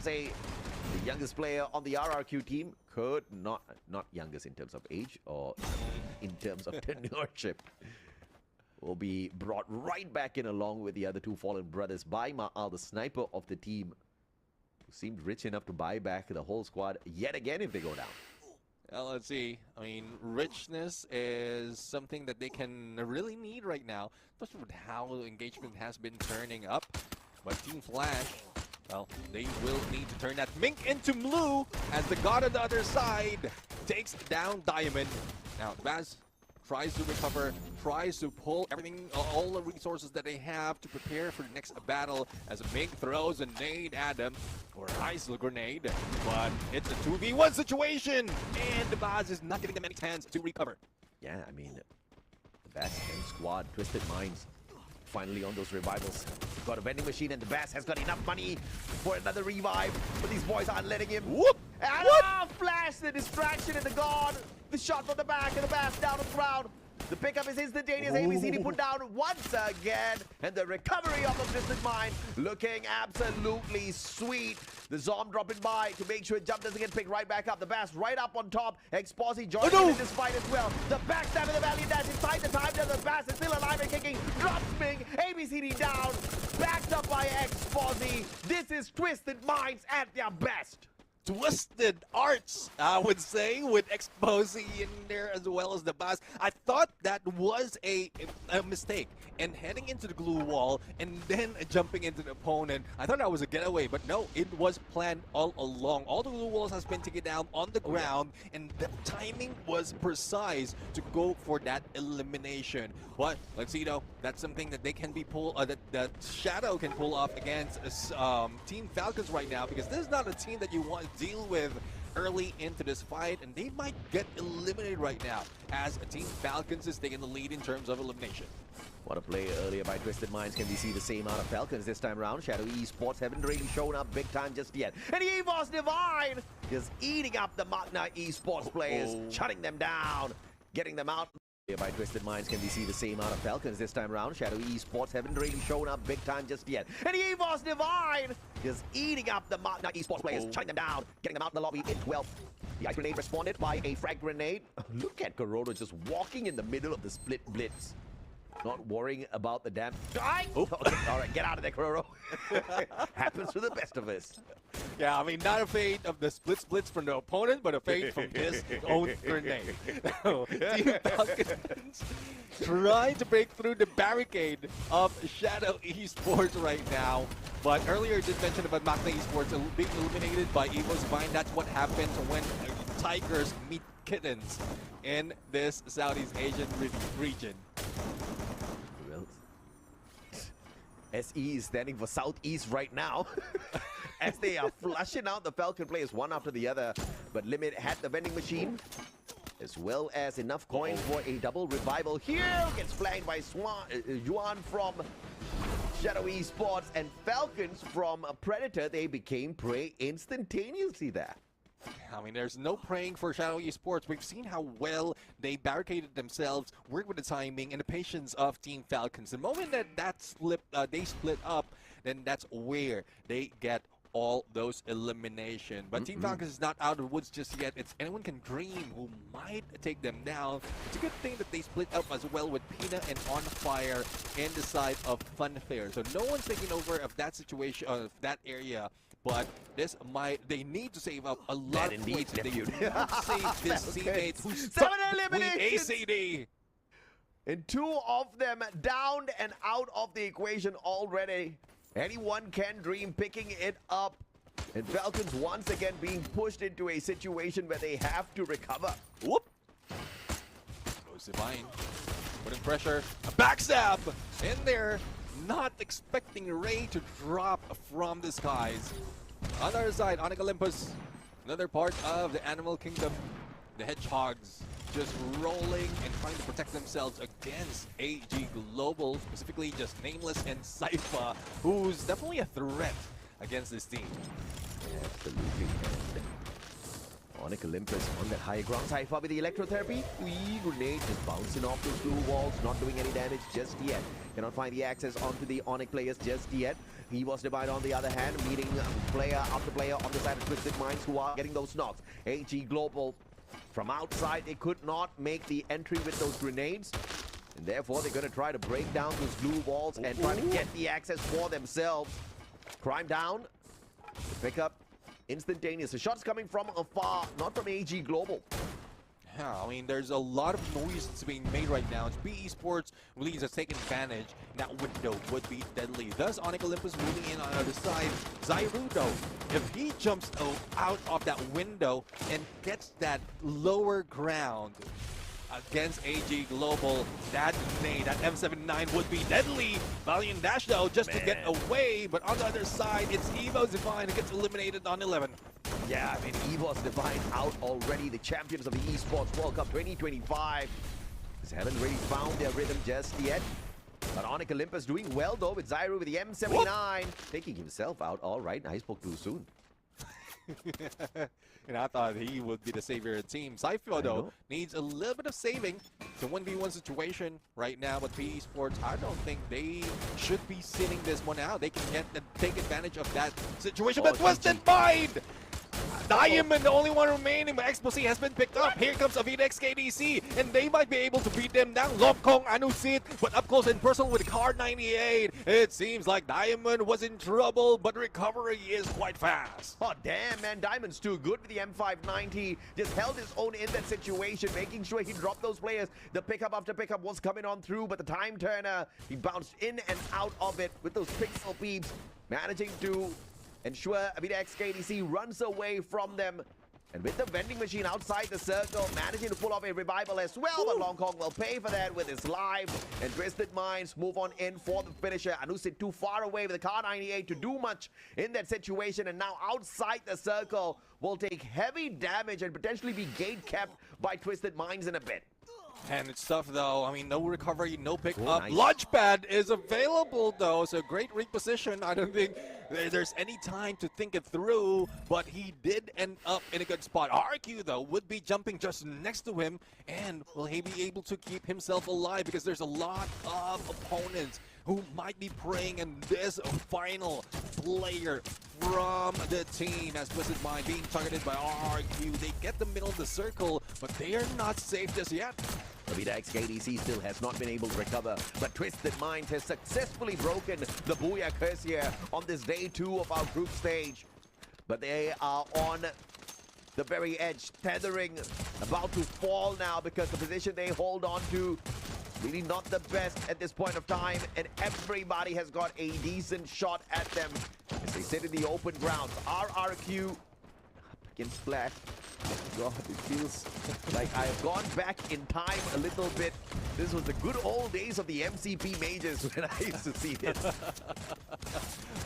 say the youngest player on the RRQ team could not youngest in terms of age or in terms of tenureship, will be brought right back in along with the other two fallen brothers by Ma'al, the sniper of the team, who seemed rich enough to buy back the whole squad yet again if they go down. Well, let's see. I mean, richness is something that they can really need right now, especially with how engagement has been turning up. But Team Flash, well, they will need to turn that Mink into blue as the god on the other side takes down Diamond. Now, Baz tries to recover, tries to pull everything, all the resources that they have to prepare for the next battle as Mink throws a nade at them, or an ice grenade, but it's a 2v1 situation, and the Baz is not giving them any chance to recover. Yeah, I mean, the Bass and squad, Twisted Minds, finally on those revivals. They've got a vending machine, and the Bass has got enough money for another revive, but these boys aren't letting him. Whoop! And Flash, the distraction, and the guard. The shot from the back, and the Bass down on the ground. The pickup is instantaneous. ABCD put down once again, and the recovery of the Twisted Mind looking absolutely sweet. The Zom dropping by to make sure Jump doesn't get picked right back up. The Bass right up on top. Exposy joins in this fight as well. The backstab of the Valley Dash inside the time. The Bass is still alive and kicking. Drops Ming. ABCD down. Backed up by Exposy. This is Twisted Minds at their best. Twisted arts, I would say, with Exposy in there as well as the Baz. I thought that was a mistake. And heading into the glue wall and then jumping into the opponent, I thought that was a getaway, but no, it was planned all along. All the glue walls has been taken down on the ground, and the timing was precise to go for that elimination. But let's see though, that's something that they can be that Shadow can pull off against Team Falcons right now, because this is not a team that you want to deal with early into this fight, and they might get eliminated right now as Team Falcons is taking the lead in terms of elimination. What a play earlier by Twisted Minds. Can we see the same out of Falcons this time around? Shadow Esports haven't really shown up big time just yet. And EVOS Divine is eating up the Magna Esports players, shutting them down, getting them out. By Twisted Minds, can we see the same out of Falcons this time around? Shadow Esports haven't really shown up big time just yet. And EVOS Divine is eating up the Magna Esports players, shutting them down, getting them out in the lobby in 12. The ice grenade responded by a frag grenade. Look at Kuroda just walking in the middle of the split blitz. Not worrying about the damn... Oh, okay. All right, get out of there, Kuroro. Happens to the best of us. Yeah, I mean, not afraid of the splits from the opponent, but afraid from his own grenade. Team Falcons trying to break through the barricade of Shadow Esports right now. But earlier I did mention about Magna Esports being eliminated by EVOS Divine. That's what happens when tigers meet kittens in this Southeast Asian region. SE is standing for Southeast right now as they are flushing out the Falcon players one after the other. But Limit had the vending machine as well as enough coins for a double revival. Here gets flanked by Yuan from Shadow Esports, and Falcons from Predator. They became prey instantaneously there. I mean, there's no praying for Shadow Esports. We've seen how well they barricaded themselves, worked with the timing and the patience of Team Falcons. The moment that they split up, then that's where they get all those elimination. But Team Falcons is not out of the woods just yet. It's anyone can dream who might take them down. It's a good thing that they split up as well with Pina and On Fire in the side of Funfair. So no one's taking over of that situation, of that area. But they need to save up a lot of points. They need to save his teammates who stuck between ACD. And two of them downed and out of the equation already. Anyone can dream picking it up. And Falcons once again being pushed into a situation where they have to recover. Whoop! Goes Divine. Putting pressure. A backstab in there. Not expecting Ray to drop from the skies. On the other side, Onyx Olympus, another part of the animal kingdom. The hedgehogs just rolling and trying to protect themselves against AG Global, specifically just Nameless and Sypha, who's definitely a threat against this team. Absolutely. Onyx Olympus on that high ground. Cypher with the electrotherapy. Grenade just bouncing off those blue walls, not doing any damage just yet. Cannot find the access onto the Onyx players just yet. He was divided on the other hand, meeting player after player on the side of Twisted Minds who are getting those knocks. AG Global from outside, they could not make the entry with those grenades. And therefore, they're going to try to break down those blue walls and try to get the access for themselves. Crime down. The pickup instantaneous. The shots coming from afar, not from AG Global. Yeah, I mean, there's a lot of noise that's being made right now. BE Sports really has taken advantage. That window would be deadly. Thus, Onyx Olympus moving in on the other side. Zyru, though, if he jumps out of that window and gets that lower ground against AG Global, that grenade, that M79 would be deadly. Valiant dash, though, just to get away. But on the other side, it's Evo's Divine who gets eliminated on 11. Yeah, I mean, Evo's Divine out already. The champions of the Esports World Cup 2025. Just haven't really found their rhythm just yet. But Onyx Olympus doing well, though, with Zyru with the M79. Taking himself out. All right, I spoke too soon. And I thought he would be the savior of the team. Cypher, though, needs a little bit of saving. It's a 1v1 situation right now with PE Sports. I don't think they should be sitting this one out. They can take advantage of that situation. But Twisted Mind! Diamond, the only one remaining, but Explosive has been picked up. Here comes Avidex KDC, and they might be able to beat them down. Longkong Anusit, but up close and personal with card 98. It seems like Diamond was in trouble, but recovery is quite fast. Oh, damn, man. Diamond's too good with the M590. Just held his own in that situation, making sure he dropped those players. The pickup after pickup was coming on through, but the time turner, he bounced in and out of it with those pixel peeps, managing to ensure Avidex KDC runs away from them. And with the vending machine outside the circle, managing to pull off a revival as well. But Long Kong will pay for that with his life. And Twisted Minds move on in for the finisher. Anusit too far away with the car 98 to do much in that situation. And now outside the circle will take heavy damage and potentially be gate kept by Twisted Minds in a bit. And it's tough, though. I mean, no recovery, no pick Oh, up. nice. Launchpad is available, though, so great reposition. I don't think there's any time to think it through, but he did end up in a good spot. RQ, though, would be jumping just next to him, and will he be able to keep himself alive? Because there's a lot of opponents who might be praying in this final player from the team as Twisted Mind being targeted by RQ. They get the middle of the circle, but they are not safe just yet. Avidex KDC still has not been able to recover, but Twisted Minds has successfully broken the Booyah curse here on this day 2 of our group stage. But they are on the very edge, tethering, about to fall now because the position they hold on to really not the best at this point of time, and everybody has got a decent shot at them as they sit in the open grounds. RRQ up against Splash. God, it feels like I have gone back in time a little bit. This was the good old days of the MCP majors when I used to see this.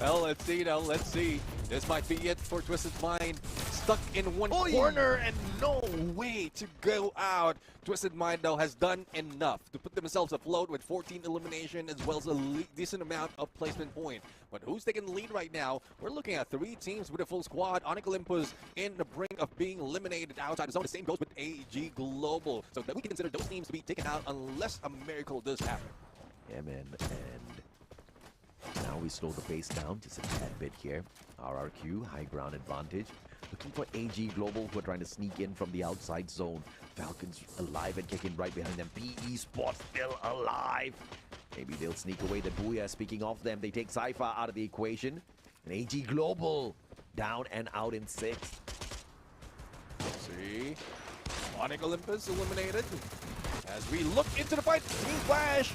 Well, let's see now. Let's see. This might be it for Twisted Mind. Stuck in one corner and no way to go out. Twisted Mind, though, has done enough to put themselves afloat with 14 elimination as well as a decent amount of placement point. But who's taking the lead right now? We're looking at 3 teams with a full squad. Onyx Olympus in the brink of being eliminated outside the zone. The same goes with AG Global. So that we can consider those teams to be taken out unless a miracle does happen. Yeah, man, and now we slow the pace down just a tad bit here. RRQ, high ground advantage. Looking for AG Global, who are trying to sneak in from the outside zone. Falcons alive and kicking right behind them. PE Sports still alive. Maybe they'll sneak away the Booyah. Speaking of them, they take Cypher out of the equation. And AG Global down and out in 6th. See, Onyx Olympus eliminated. As we look into the fight, Team Flash,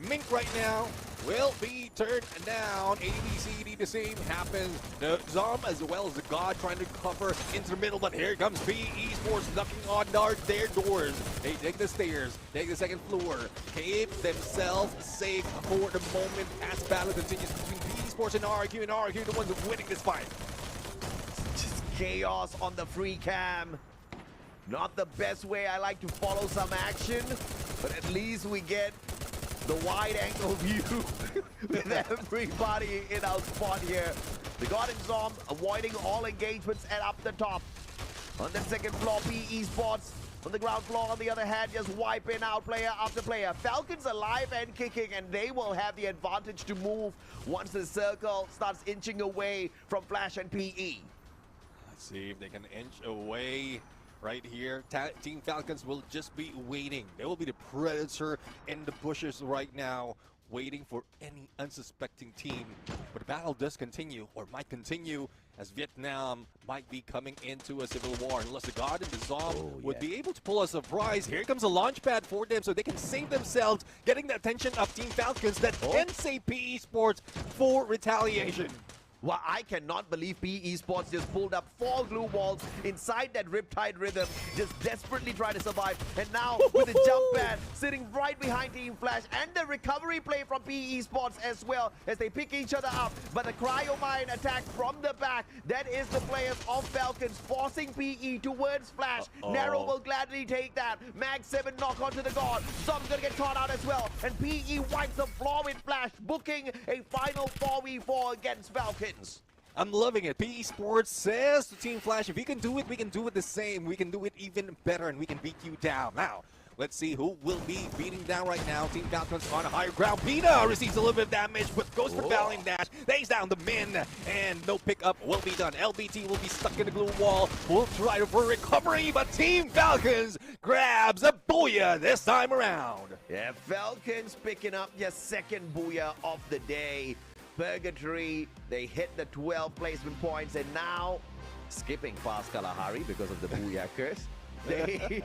Mink right now will be turned down. ABCD, the same happens. The Zom as well as the God trying to cover into the middle, but here comes PE Sports knocking on their doors. They take the stairs, take the 2nd floor, keep themselves safe for the moment as battle continues between PE Sports and RQ the ones winning this fight. Just chaos on the free cam. Not the best way I like to follow some action, but at least we get the wide angle view with everybody in our spot here. The God and Zom avoiding all engagements and up the top. On the second floor, PE Sports on the ground floor, on the other hand, just wiping out player after player. Falcons alive and kicking, and they will have the advantage to move once the circle starts inching away from Flash and PE. Let's see if they can inch away right here. Team Falcons will just be waiting. They will be the predator in the bushes right now, waiting for any unsuspecting team. But the battle does continue, or might continue, as Vietnam might be coming into a civil war unless the God and the Zom would be able to pull a surprise. Here comes a launch pad for them so they can save themselves, getting the attention of Team Falcons that can say PE Sports for retaliation. Well, I cannot believe PE Sports just pulled up 4 glue walls inside that Riptide Rhythm, just desperately trying to survive. And now with the jump pad sitting right behind Team Flash, and the recovery play from PE Sports as well as they pick each other up. But the Cryo Mine attack from the back, that is the players of Falcons forcing PE towards Flash. Narrow will gladly take that. Mag 7 knock onto the God. Zom's gonna get caught out as well. And PE wipes the floor with Flash, booking a final 4v4 against Falcons. I'm loving it. PE Sports says to Team Flash, if you can do it, we can do it the same. We can do it even better, and we can beat you down. Now, let's see who will be beating down right now. Team Falcons on a higher ground. Pina receives a little bit of damage, but goes for Valiant Dash. Lays down the Min, and no pickup will be done. LBT will be stuck in the glue wall. Will try for recovery, but Team Falcons grabs a booyah this time around. Yeah, Falcons picking up their second booyah of the day. Purgatory, they hit the 12 placement points, and now skipping past Kalahari because of the Booyah curse. They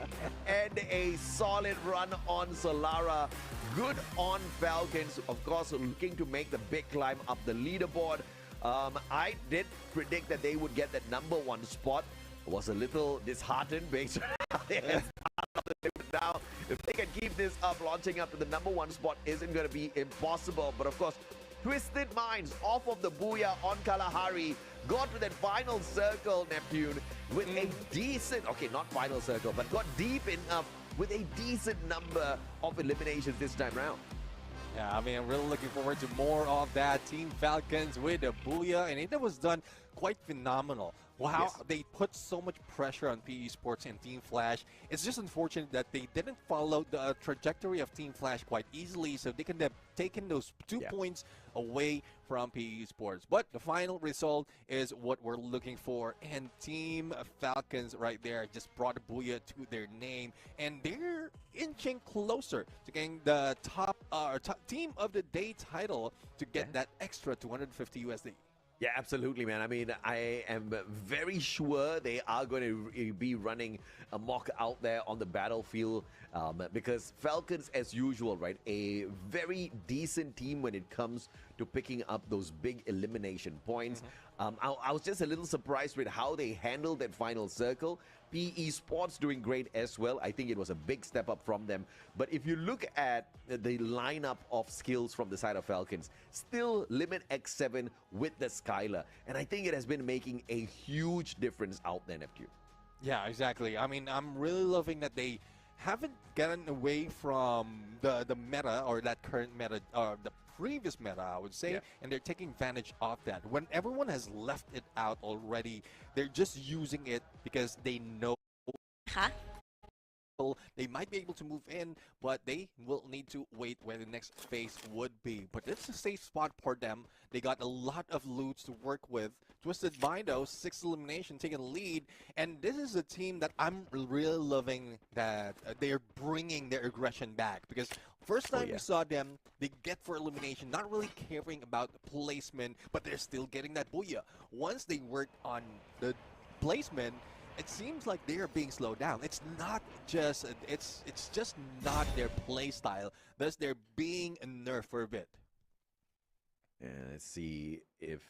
end a solid run on Solara. Good on Falcons, of course, looking to make the big climb up the leaderboard. I did predict that they would get that #1 spot. I was a little disheartened based on how they had started. Now, if they can keep this up, launching up to the #1 spot isn't going to be impossible. But of course, Twisted Minds off of the Booyah on Kalahari got to that final circle, Neptune, with a decent, okay, not final circle, but got deep enough with a decent number of eliminations this time round. Yeah, I mean, I'm really looking forward to more of that. Team Falcons with a Booyah, and it was done quite phenomenal. Wow, they put so much pressure on PE Sports and Team Flash. It's just unfortunate that they didn't follow the trajectory of Team Flash quite easily, so they could have taken those 2 points away from PE Sports. But the final result is what we're looking for, and Team Falcons right there just brought a booyah to their name, and they're inching closer to getting the top team of the day title to get that extra 250 USD. Yeah, absolutely, man. I mean, I am very sure they are going to be running a mock out there on the battlefield because Falcons, as usual, right, a very decent team when it comes to picking up those big elimination points. I was just a little surprised with how they handled that final circle. PE Sports doing great as well. I think it was a big step up from them. But if you look at the lineup of skills from the side of Falcons, still limit X7 with the Skylar. And I think it has been making a huge difference out there, Neptune. Yeah, exactly. I mean, I'm really loving that they haven't gotten away from the meta, or that current meta, the previous meta, I would say, and they're taking advantage of that. When everyone has left it out already, they're just using it because they know they might be able to move in, but they will need to wait where the next phase would be. But it's a safe spot for them. They got a lot of loot to work with. Twisted Mind, though, 6th elimination, taking lead. And this is a team that I'm really loving, that they're bringing their aggression back. Because first time we saw them, they get for elimination, not really caring about placement, but they're still getting that booyah. Once they work on the placement, it seems like they are being slowed down. It's not just, it's just not their play style. Thus, they're being nerfed for a bit. Yeah, let's see if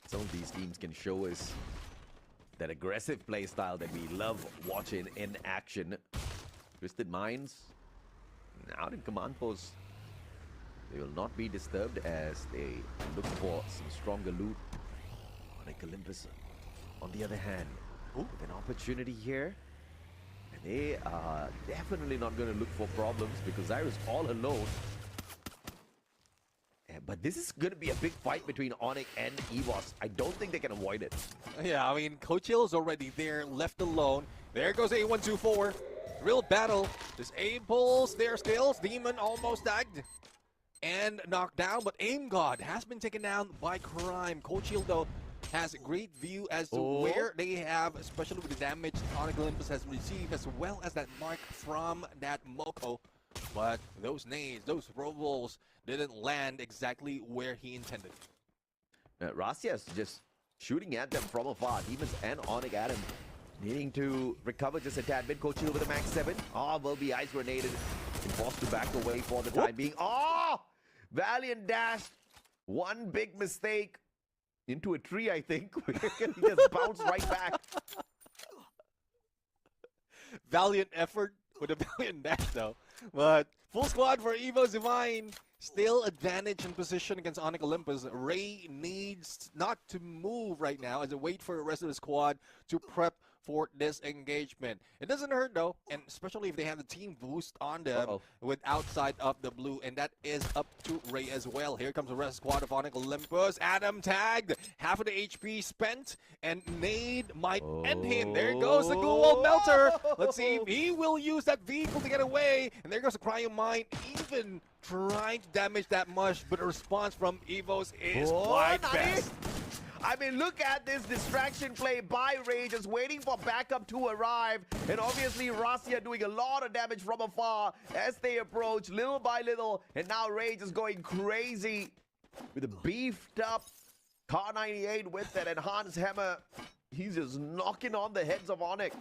some of these teams can show us that aggressive play style that we love watching in action. Twisted Minds out in command post. They will not be disturbed as they look for some stronger loot. Onyx Olympus, on the other hand, with an opportunity here. And they are definitely not going to look for problems because Zyra's all alone. but this is going to be a big fight between Onyx and EVOS. I don't think they can avoid it. Yeah, I mean, Coach Hill's already there, left alone. There goes A124. Real battle. This A pulls their skills. Demon almost tagged and knocked down, but Aim God has been taken down by Crime. Coach Hill, though, has a great view as to where they have, especially with the damage Onyx Olympus has received, as well as that mark from that Moko. But those nades, those robles didn't land exactly where he intended. Rasia's just shooting at them from afar. Demons and Onyx at him. Needing to recover just a tad bit. Coach Hill with a max 7. Will be ice grenaded and forced to back away for the time being. Valiant dash. One big mistake. Into a tree, I think. He just bounced right back. Valiant effort with a valiant dash, though. But full squad for Evo's Divine. Still advantage in position against Onyx Olympus. Ray needs not to move right now as they wait for the rest of the squad to prep for this engagement. It doesn't hurt though, and especially if they have the team boost on them with outside of the blue, and that is up to Ray as well. Here comes the rest squad of Onyx Olympus. Adam tagged, half of the HP spent, and Nade might end him. There goes the Ghoul Melter. Let's see if he will use that vehicle to get away. And there goes the Cryo Mine, even trying to damage that much, but the response from Evos is quite best. I mean, look at this distraction play by Ray, just waiting for backup to arrive. And obviously, Rasia doing a lot of damage from afar as they approach, little by little. And now Ray just going crazy with a beefed up Car 98 with that enhanced hammer. He's just knocking on the heads of Onyx.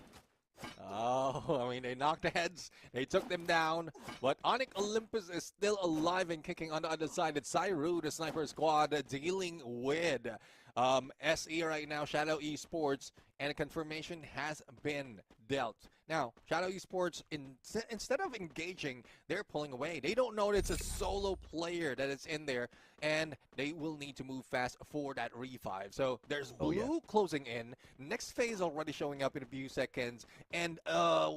I mean, they knocked the heads, they took them down, but Onyx Olympus is still alive and kicking on the other side. It's Sairu, the sniper squad, dealing with SE right now, Shadow Esports, and a confirmation has been dealt. Now, Shadow Esports, instead of engaging, they're pulling away. They don't know it's a solo player that is in there, and they will need to move fast for that revive. So there's blue closing in. Next phase already showing up in a few seconds, and a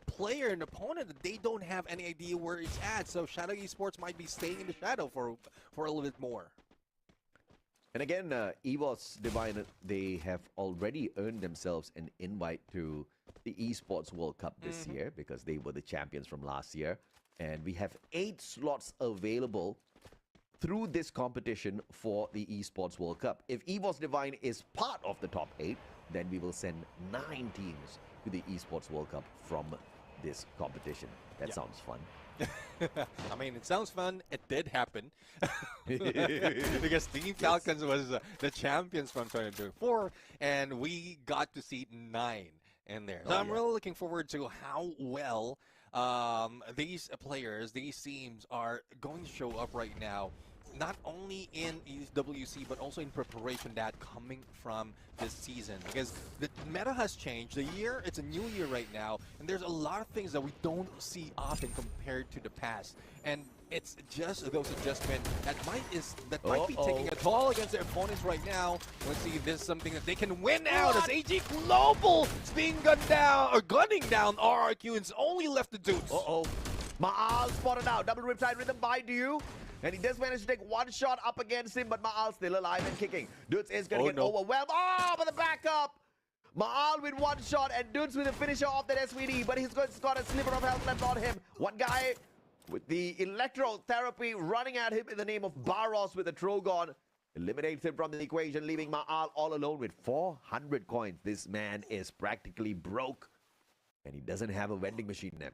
player, an opponent, they don't have any idea where it's at. So Shadow Esports might be staying in the shadow for a little bit more. And again, EVOS Divine, they have already earned themselves an invite to the Esports World Cup this year because they were the champions from last year. And we have 8 slots available through this competition for the Esports World Cup. If EVOS Divine is part of the top 8, then we will send 9 teams to the Esports World Cup from this competition. That sounds fun. I mean, it sounds fun. It did happen. Because Team Falcons was the champions from 2024, and we got to see 9 in there. So I'm really looking forward to how well these players, these teams are going to show up right now. Not only in EWC, but also in preparation that coming from this season. Because the meta has changed. The year, it's a new year right now. And there's a lot of things that we don't see often compared to the past. And it's just those adjustments that might be taking a toll against their opponents right now. Let's see if this is something that they can win out as AG Global is being gunned down, or gunning down RRQ, and it's only left the dudes. Maal spotted out. Double Riptide Rhythm by Dew. And he does manage to take one shot up against him, but Ma'al still alive and kicking. Dudes is going to get overwhelmed. But the backup! Ma'al with one shot, and Dudes with a finisher off that SVD, but he's got a sliver of health left on him. One guy with the electrotherapy running at him in the name of Baros with a Trogon. Eliminates him from the equation, leaving Ma'al all alone with 400 coins. This man is practically broke. And he doesn't have a vending machine now.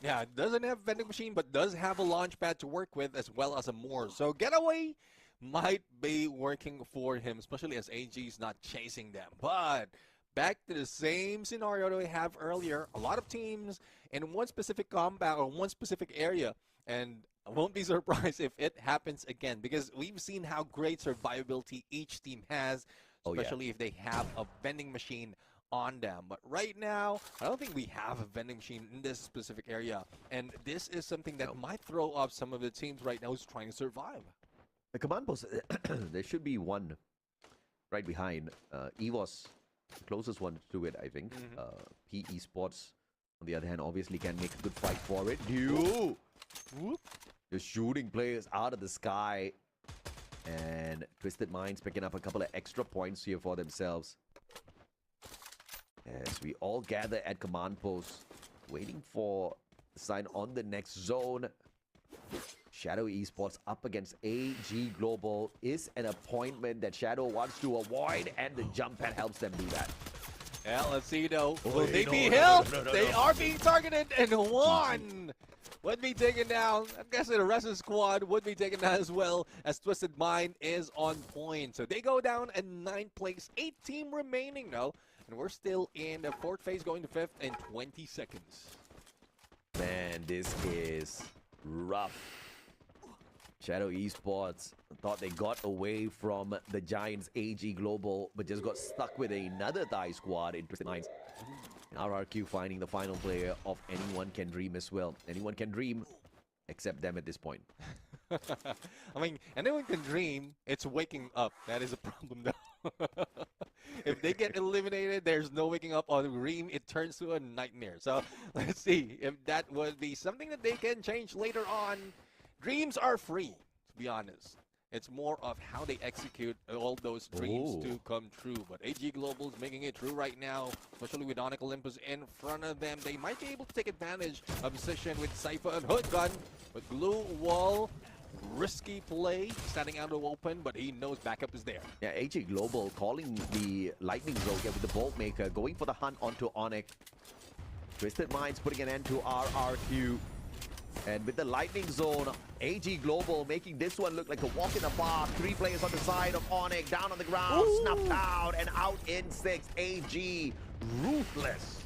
Yeah, doesn't have a vending machine, but does have a launch pad to work with as well as a Moore. So Getaway might be working for him, especially as AG's not chasing them. But back to the same scenario that we have earlier. A lot of teams in one specific combat or one specific area. And I won't be surprised if it happens again, because we've seen how great survivability each team has, especially if they have a vending machine on them. But right now, I don't think we have a vending machine in this specific area, and this is something that might throw off some of the teams right now who's trying to survive. The command post, there should be one right behind EVOS, the closest one to it, I think. P Esports, on the other hand, obviously can make a good fight for it. Just shooting players out of the sky. And Twisted Minds picking up a couple of extra points here for themselves. As we all gather at command post, waiting for the sign on the next zone. Shadow Esports up against AG Global is an appointment that Shadow wants to avoid, and the jump pad helps them do that. Yeah, let's see though. Oh, Will they no, be no, helped? no, no, They no. are being targeted, and one would be taken down. I'm guessing the rest of the squad would be taken down as well, as Twisted Mind is on point. So they go down in 9th place. 8 team remaining now, and we're still in the 4th phase, going to 5th in 20 seconds. Man, this is rough. Shadow Esports thought they got away from the Giants AG Global, but just got stuck with another Thai squad in Twisted Minds. RRQ finding the final player of Anyone Can Dream as well. Anyone can dream, except them at this point. I mean, anyone can dream. It's waking up. That is a problem though. If they get eliminated, there's no waking up on Dream. It turns to a nightmare. So let's see if that would be something that they can change later on. Dreams are free, to be honest. It's more of how they execute all those dreams to come true. But AG Global is making it true right now, especially with Onyx Olympus in front of them. They might be able to take advantage of position with Cypher and Hood Gun. But Glue Wall, risky play, standing out of open, but he knows backup is there. Yeah, AG Global calling the Lightning Zone with the Bolt Maker, going for the hunt onto Onyx. Twisted Minds putting an end to RRQ. And with the Lightning Zone, AG Global making this one look like a walk in the park. 3 players on the side of Onyx, down on the ground, snuffed out, and out in 6th. AG, ruthless.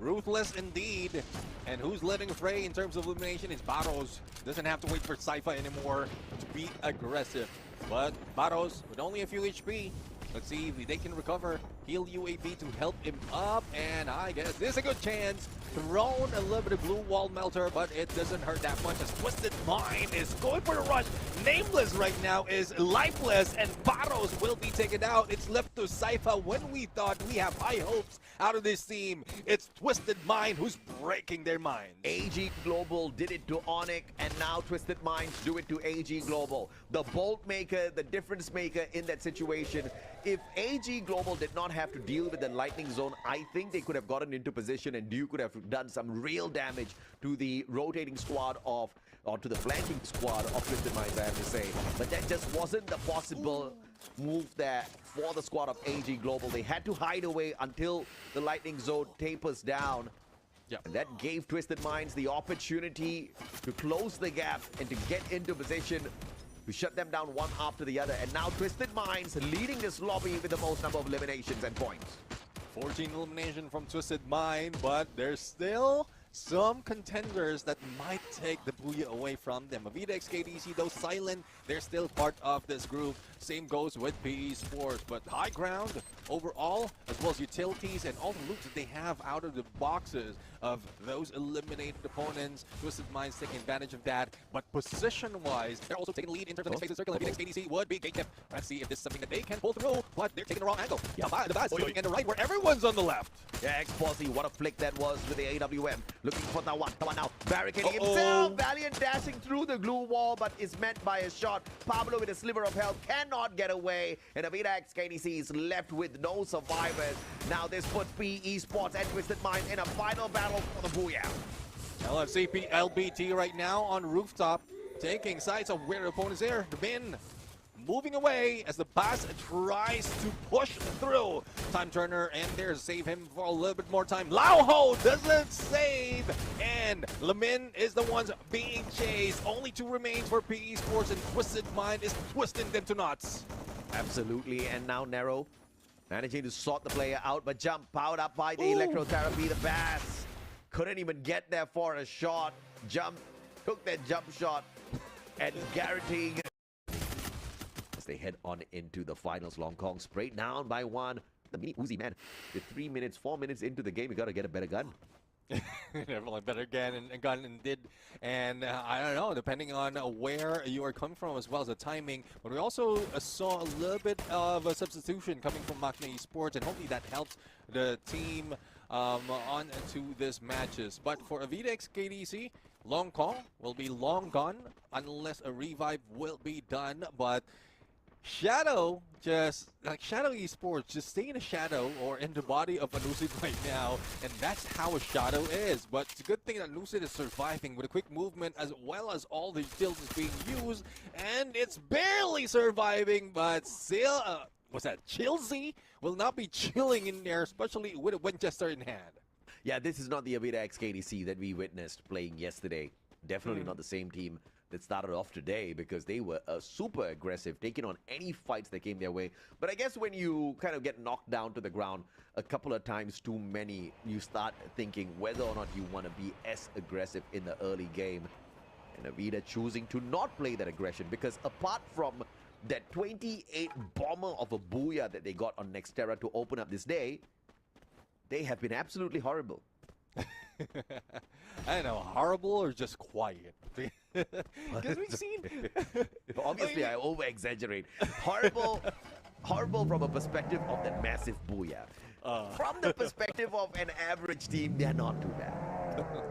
Ruthless indeed. And who's leading fray in terms of elimination is Barros. Doesn't have to wait for Cypher anymore to be aggressive. But Barros, with only a few HP, let's see if they can recover. Heal UAV to help him up, and I guess this is a good chance. Thrown a little bit of Blue Wall Melter, but it doesn't hurt that much as Twisted Mind is going for the rush. Nameless right now is lifeless, and Barros will be taken out. It's left to Cypher. When we thought we have high hopes out of this team, it's Twisted Mind who's breaking their minds. AG Global did it to Onyx, and now Twisted Minds do it to AG Global. The Bolt Maker, the difference maker in that situation. If AG Global did not have to deal with the Lightning Zone, I think they could have gotten into position and Duke could have done some real damage to the rotating squad of, or to the flanking squad of Twisted Minds, I have to say. But that just wasn't the possible move there for the squad of AG Global. They had to hide away until the Lightning Zone tapers down. Yep. And that gave Twisted Minds the opportunity to close the gap and to get into position to shut them down one after the other. And now Twisted Minds leading this lobby with the most number of eliminations and points. 14 elimination from Twisted Mind, but there's still some contenders that might take the booyah away from them. Avida XKDC, though silent, they're still part of this group. Same goes with PE Sports, but high ground overall, as well as utilities and all the loot that they have out of the boxes of those eliminated opponents. Twisted Minds taking advantage of that, but position-wise, they're also taking the lead in terms of the space circle. Avida XKDC would be gatekept. Let's see if this is something that they can pull through, but they're taking the wrong angle. Yeah. The bus is looking at the right, where everyone's on the left. Yeah, X-Posse, what a flick that was with the AWM. Looking for Tawan. Tawan now barricading himself. Valiant dashing through the glue wall, but is met by a shot. Pablo with a sliver of health cannot get away. And Avida XKDC is left with no survivors. Now this puts PE Sports and Twisted Minds in a final battle for the booyah. LFCP LBT right now on rooftop, taking sides of where the opponent is there. The bin moving away as the Bass tries to push through. Time Turner and there to save him for a little bit more time. Lauho doesn't save, and Lamin is the ones being chased. Only 2 remains for PE Sports, and Twisted Mind is twisting them to knots. Absolutely, and now Nero managing to sort the player out, but jump powered up by the electrotherapy. The Bass couldn't even get there for a shot. Jump, took that jump shot, and guaranteeing as they head on into the finals. Long Kong sprayed down by 1. The mini Uzi, man, with 3 minutes, 4 minutes into the game, you gotta get a better gun. Definitely better gun and did, and I don't know, depending on where you are coming from as well as the timing. But we also saw a little bit of a substitution coming from Maine Esports, and hopefully that helps the team on to this matches. But for Avida XKDC, Long Kong will be long gone unless a revive will be done. But Shadow Shadow Esports just stay in the shadow or in the body of Lucid right now, and that's how a Shadow is. But it's a good thing that Lucid is surviving with a quick movement as well as all the utilities being used, and it's barely surviving, but still, what's that? Chilsea will not be chilling in there, especially with a Winchester in hand. Yeah, this is not the Avida XKDC that we witnessed playing yesterday. Definitely not the same team that started off today, because they were super aggressive, taking on any fights that came their way. But I guess when you kind of get knocked down to the ground a couple of times too many, you start thinking whether or not you want to be as aggressive in the early game. And Avida choosing to not play that aggression, because apart from that 28 bomber of a booyah that they got on Nextera to open up this day, they have been absolutely horrible. I don't know, horrible or just quiet? Because we've seen... Obviously, I over-exaggerate. Horrible from a perspective of that massive booyah. From the perspective of an average team, they're not too bad.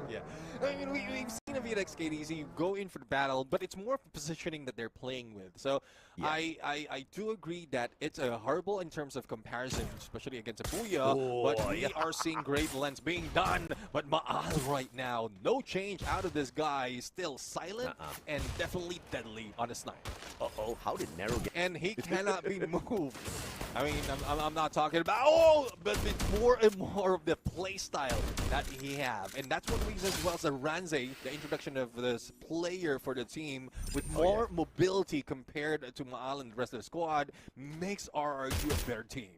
Yeah. I mean, we've seen Avida XKDZ go in for the battle, but it's more of a positioning that they're playing with. So Yeah. I do agree that it's horrible in terms of comparison, especially against a Booyah, but we are seeing great lens being done. But Maal right now, no change out of this guy. He's still silent and definitely deadly on the snipe. Uh-oh, how did Nero get... And he cannot be moved. I mean, I'm not talking about, but it's more and more of the play style that he have. And that's one reason as well as Ranze, the introduction of this player for the team with more mobility compared to Maal and the rest of the squad makes RRQ a better team.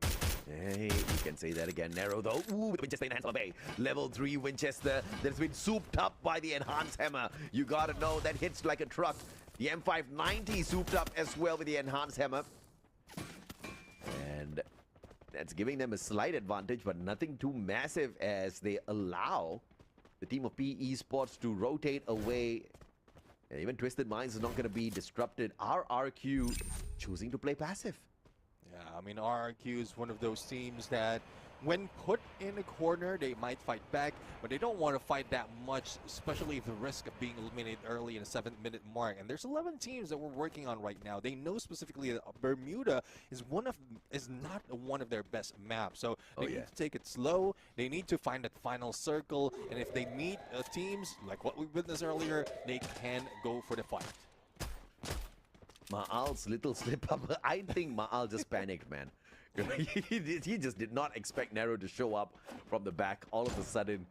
Hey, you can say that again. Nero, though. Ooh, the Winchester in hands of Bay. Level 3 Winchester that's been souped up by the enhanced hammer. You gotta know that hits like a truck. The M590 souped up as well with the enhanced hammer. And that's giving them a slight advantage, but nothing too massive as they allow the team of PE Sports to rotate away. And even Twisted Minds is not going to be disrupted. RRQ choosing to play passive. Yeah, I mean, RRQ is one of those teams that when put in a corner, they might fight back, but they don't want to fight that much, especially if the risk of being eliminated early in the 7th-minute mark. And there's 11 teams that we're working on right now. They know specifically that Bermuda is not one of their best maps. So they need to take it slow. They need to find that final circle. And if they meet teams like what we witnessed earlier, they can go for the fight. Maal's little slip-up. I think Maal just panicked, man. He just did not expect Nero to show up from the back all of a sudden.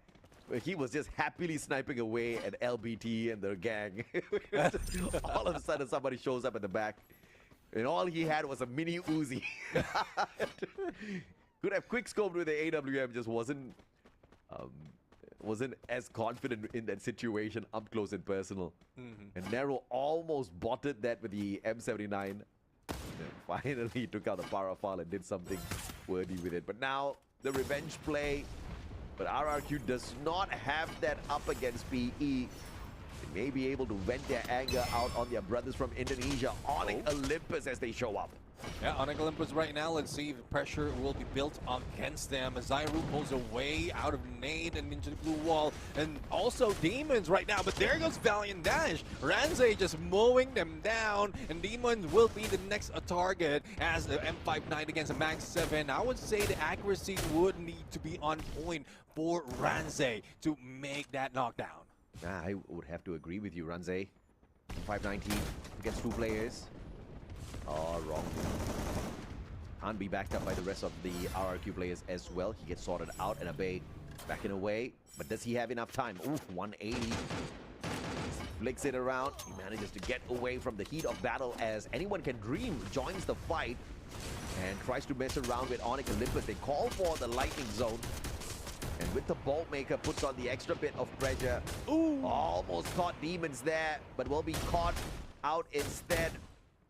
He was just happily sniping away at LBT and their gang. All of a sudden somebody shows up at the back, and all he had was a mini Uzi. Could have quick scoped with the AWM, just wasn't as confident in that situation up close and personal. And Nero almost botted that with the M79. Finally, he took out the Parafal and did something worthy with it. But now, the revenge play. But RRQ does not have that up against PE. They may be able to vent their anger out on their brothers from Indonesia, Onyx Olympus, as they show up. Yeah, Onyx Olympus right now, let's see if the pressure will be built against them. Zyru pulls away out of nade and into the blue wall. And also Demons right now, but there goes Valiant Dash. Ranze just mowing them down, and Demons will be the next target as the M59 against a Max 7. I would say the accuracy would need to be on point for Ranze to make that knockdown. I would have to agree with you, Ranze. 519 against 2 players. Oh, wrong. Can't be backed up by the rest of the RRQ players as well. He gets sorted out and Abe backing away. But does he have enough time? Ooh, 180. Flicks it around. He manages to get away from the heat of battle as Anyone Can Dream joins the fight and tries to mess around with Onyx Olympus. They call for the lightning zone. And with the Bolt Maker, puts on the extra bit of pressure. Ooh! Almost caught Demons there, but will be caught out instead.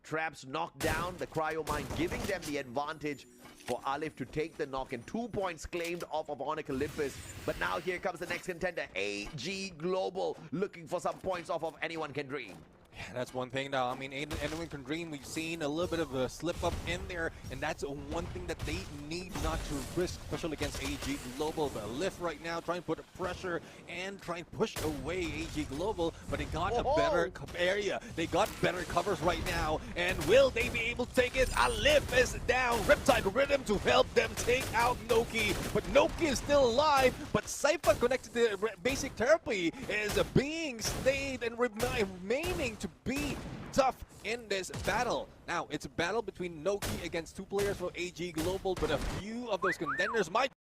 Traps knocked down, the Cryo Mine giving them the advantage for Alif to take the knock, and 2 points claimed off of Onyx Olympus. But now here comes the next contender, AG Global, looking for some points off of Anyone Can Dream. Yeah, that's one thing now. I mean, anyone can dream. We've seen a little bit of a slip up in there, and that's one thing that they need not to risk, especially against AG Global. But Lift right now trying to put pressure and trying to push away AG Global, but they got a better area. They got better covers right now, and will they be able to take it? Lift is down. Riptide Rhythm to help them take out Noki, but Noki is still alive. But Saifa connected to basic therapy is being stayed and remaining to be tough in this battle. Now, it's a battle between Noki against two players for AG Global, but a few of those contenders might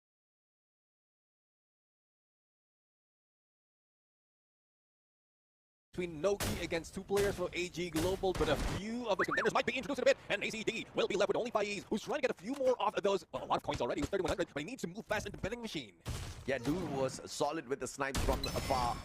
Noki against two players for AG Global, but a few of the contenders might be introduced in a bit, and ACD will be left with only Faiz, who's trying to get a few more off of those. Well, a lot of coins already with 3,100, but he needs to move fast into the betting machine. Yeah, dude was solid with the snipes from afar,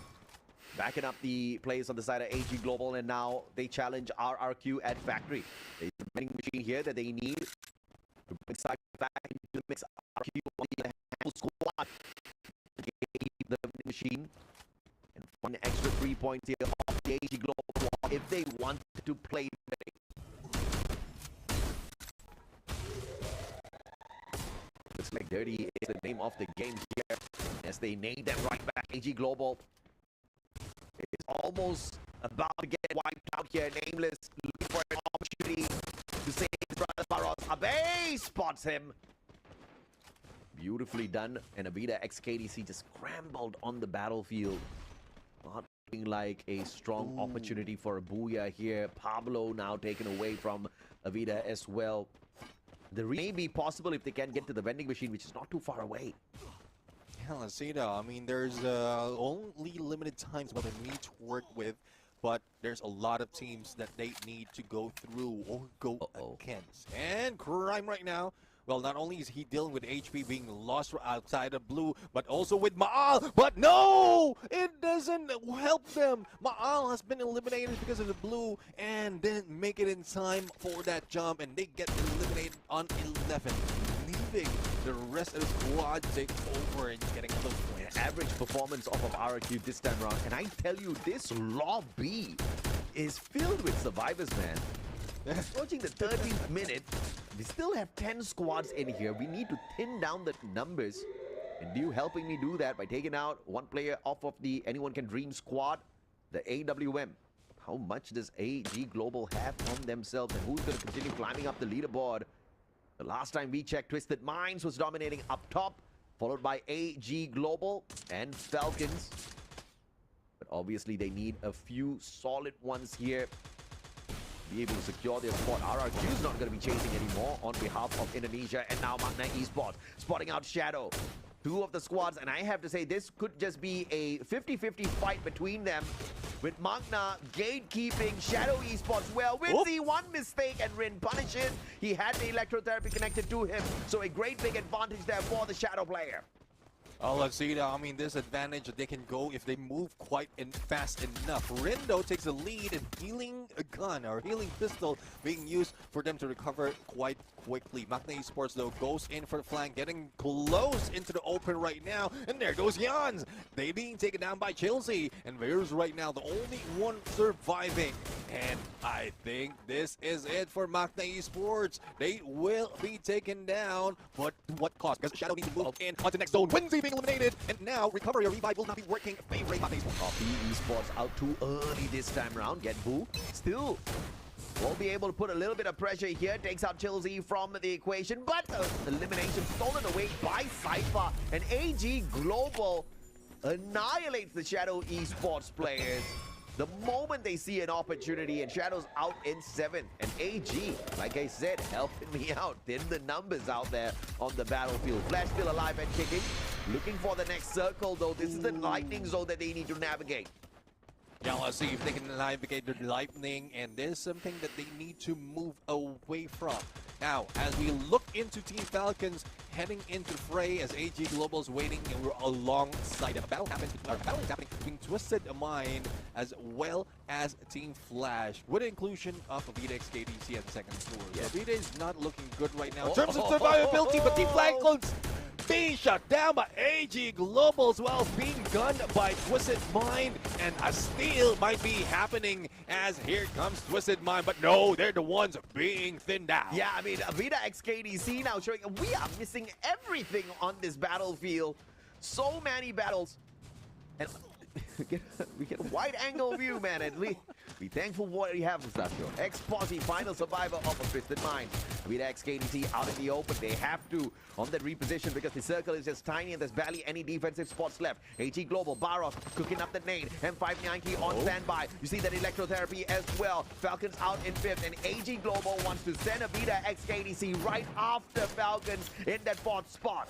backing up the plays on the side of AG Global, and now they challenge RRQ at Factory. There's a betting machine here that they need to bring side back into the mix. RRQ on the handle squad. The betting machine. And one extra 3 points here off the AG Global squad if they want to play betting. Looks like Dirty is the name of the game here as they nade them right back. AG Global is almost about to get wiped out here. Nameless looking for an opportunity to save his brother Faros. Abe spots him. Beautifully done. And Avida XKDC just scrambled on the battlefield. Not looking like a strong opportunity for a booyah here. Pablo now taken away from Avida as well. The may be possible if they can get to the vending machine, which is not too far away. Yeah, let's see now. I mean, there's only limited times what they need to work with, but there's a lot of teams that they need to go through or go against. And Crime right now, well, not only is he dealing with HP being lost outside of blue, but also with Maal. But no! It doesn't help them. Maal has been eliminated because of the blue and didn't make it in time for that jump, and they get eliminated on 11. Leaving the rest of the squad to take over and getting close points. Average performance off of RRQ this time around. And I tell you, this lobby is filled with survivors, man. Approaching the 13th minute, we still have 10 squads in here. We need to thin down the numbers. And you helping me do that by taking out one player off of the Anyone Can Dream squad, the AWM. How much does AG Global have on themselves, and who's going to continue climbing up the leaderboard? The last time we checked, Twisted Minds was dominating up top, followed by AG Global and Falcons. But obviously they need a few solid ones here to be able to secure their spot. RRQ is not going to be chasing anymore on behalf of Indonesia, and now Magna Esports spotting out Shadow. Two of the squads, and I have to say this could just be a 50-50 fight between them, with Magna gatekeeping Shadow Esports well. Winzy, one mistake and Rin punishes. He had the electrotherapy connected to him, so a great big advantage there for the Shadow player. Oh, let's see now. I mean, this advantage that they can go if they move quite fast enough. Rindo takes the lead in healing a gun or healing pistol being used for them to recover quite quickly. Magna Esports, though, goes in for the flank, getting close into the open right now. And there goes Jans. They being taken down by Chelsea. And there's right now the only one surviving. And I think this is it for Magna Esports. They will be taken down. But what cost? Because Shadow needs to move in onto the next zone. Winzy being eliminated. And now recovery or revive will not be working. Favoring Magna Esports. Kaafi Esports out too early this time round. Get Boo. Still won't be able to put a little bit of pressure here. Takes out Chelsea from the equation, but elimination stolen away by Cypher. And AG Global annihilates the Shadow Esports players the moment they see an opportunity, and Shadow's out in 7. And AG, like I said, helping me out. Thin the numbers out there on the battlefield. Flash still alive and kicking. Looking for the next circle, though. This is the lightning zone that they need to navigate. Yeah, let's see if they can navigate the lightning, and there's something that they need to move away from. Now, as we look into Team Falcons heading into the fray, as AG Global's waiting and we're alongside them. A battle is happening between Twisted Mind as well as Team Flash, with the inclusion of Avida XKDC at the second floor. So Avida is not looking good right now in terms of survivability, but Team Falcons being shut down by AG Global as well, being gunned by Twisted Mind, and a steal might be happening as here comes Twisted Mind, but no, they're the ones being thinned out. Yeah, I mean, Vida x KDC now showing we are missing everything on this battlefield. So many battles. And we get a wide angle view, man, and we thankful for what we have, Mustachio. Ex-Posse, final survivor of a Twisted Mind. Vida x KDC out in the open. They have to on that reposition because the circle is just tiny and there's barely any defensive spots left. AG Global, Baros cooking up the nade. M5 Yankee on standby. You see that electrotherapy as well. Falcons out in fifth, and AG Global wants to send a Vida x KDC right after Falcons in that fourth spot.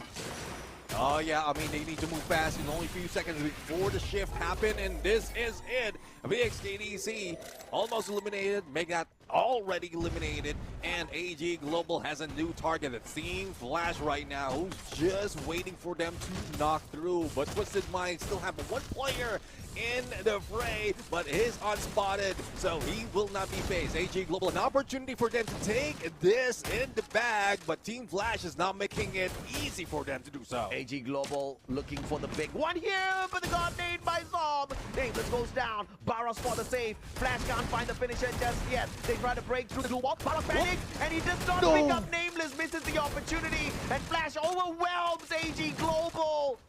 Oh yeah, I mean, they need to move fast in only a few seconds before the shift happen, and this is it. VXKDC almost eliminated, Megat already eliminated, and AG Global has a new target. It's Team Flash right now, who's just waiting for them to knock through, but Twisted Mind still have one player in the fray, but is unspotted, so he will not be faced. AG Global, an opportunity for them to take this in the bag, but Team Flash is not making it easy for them to do so. AG Global looking for the big one here, but the god nade by Zob. Nameless goes down. Baros for the save. Flash can't find the finisher just yet. They try to break through the blue wall. Baros panics, and he does not pick up Nameless, misses the opportunity, and Flash overwhelms AG Global.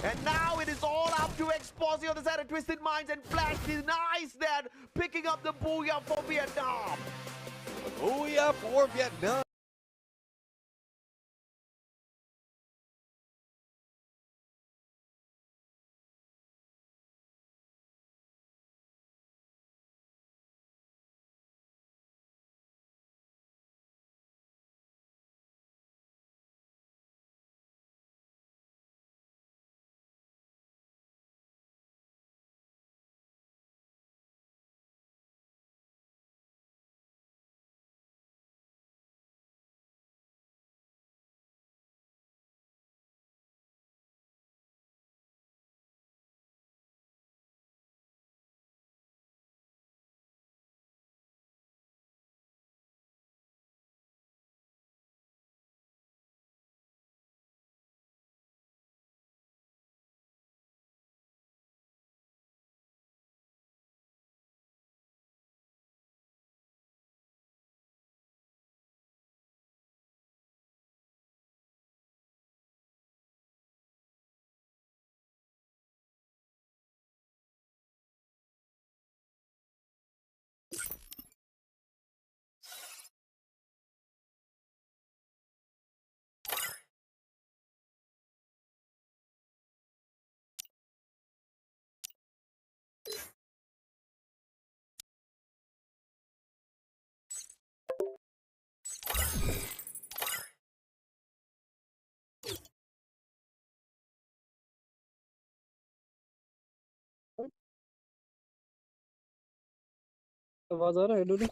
And now it is all up to Ex-Posse on the side of Twisted Minds, and Flash denies that, picking up the booyah for Vietnam. Booyah for Vietnam. आवाज आ रहा है लूलू?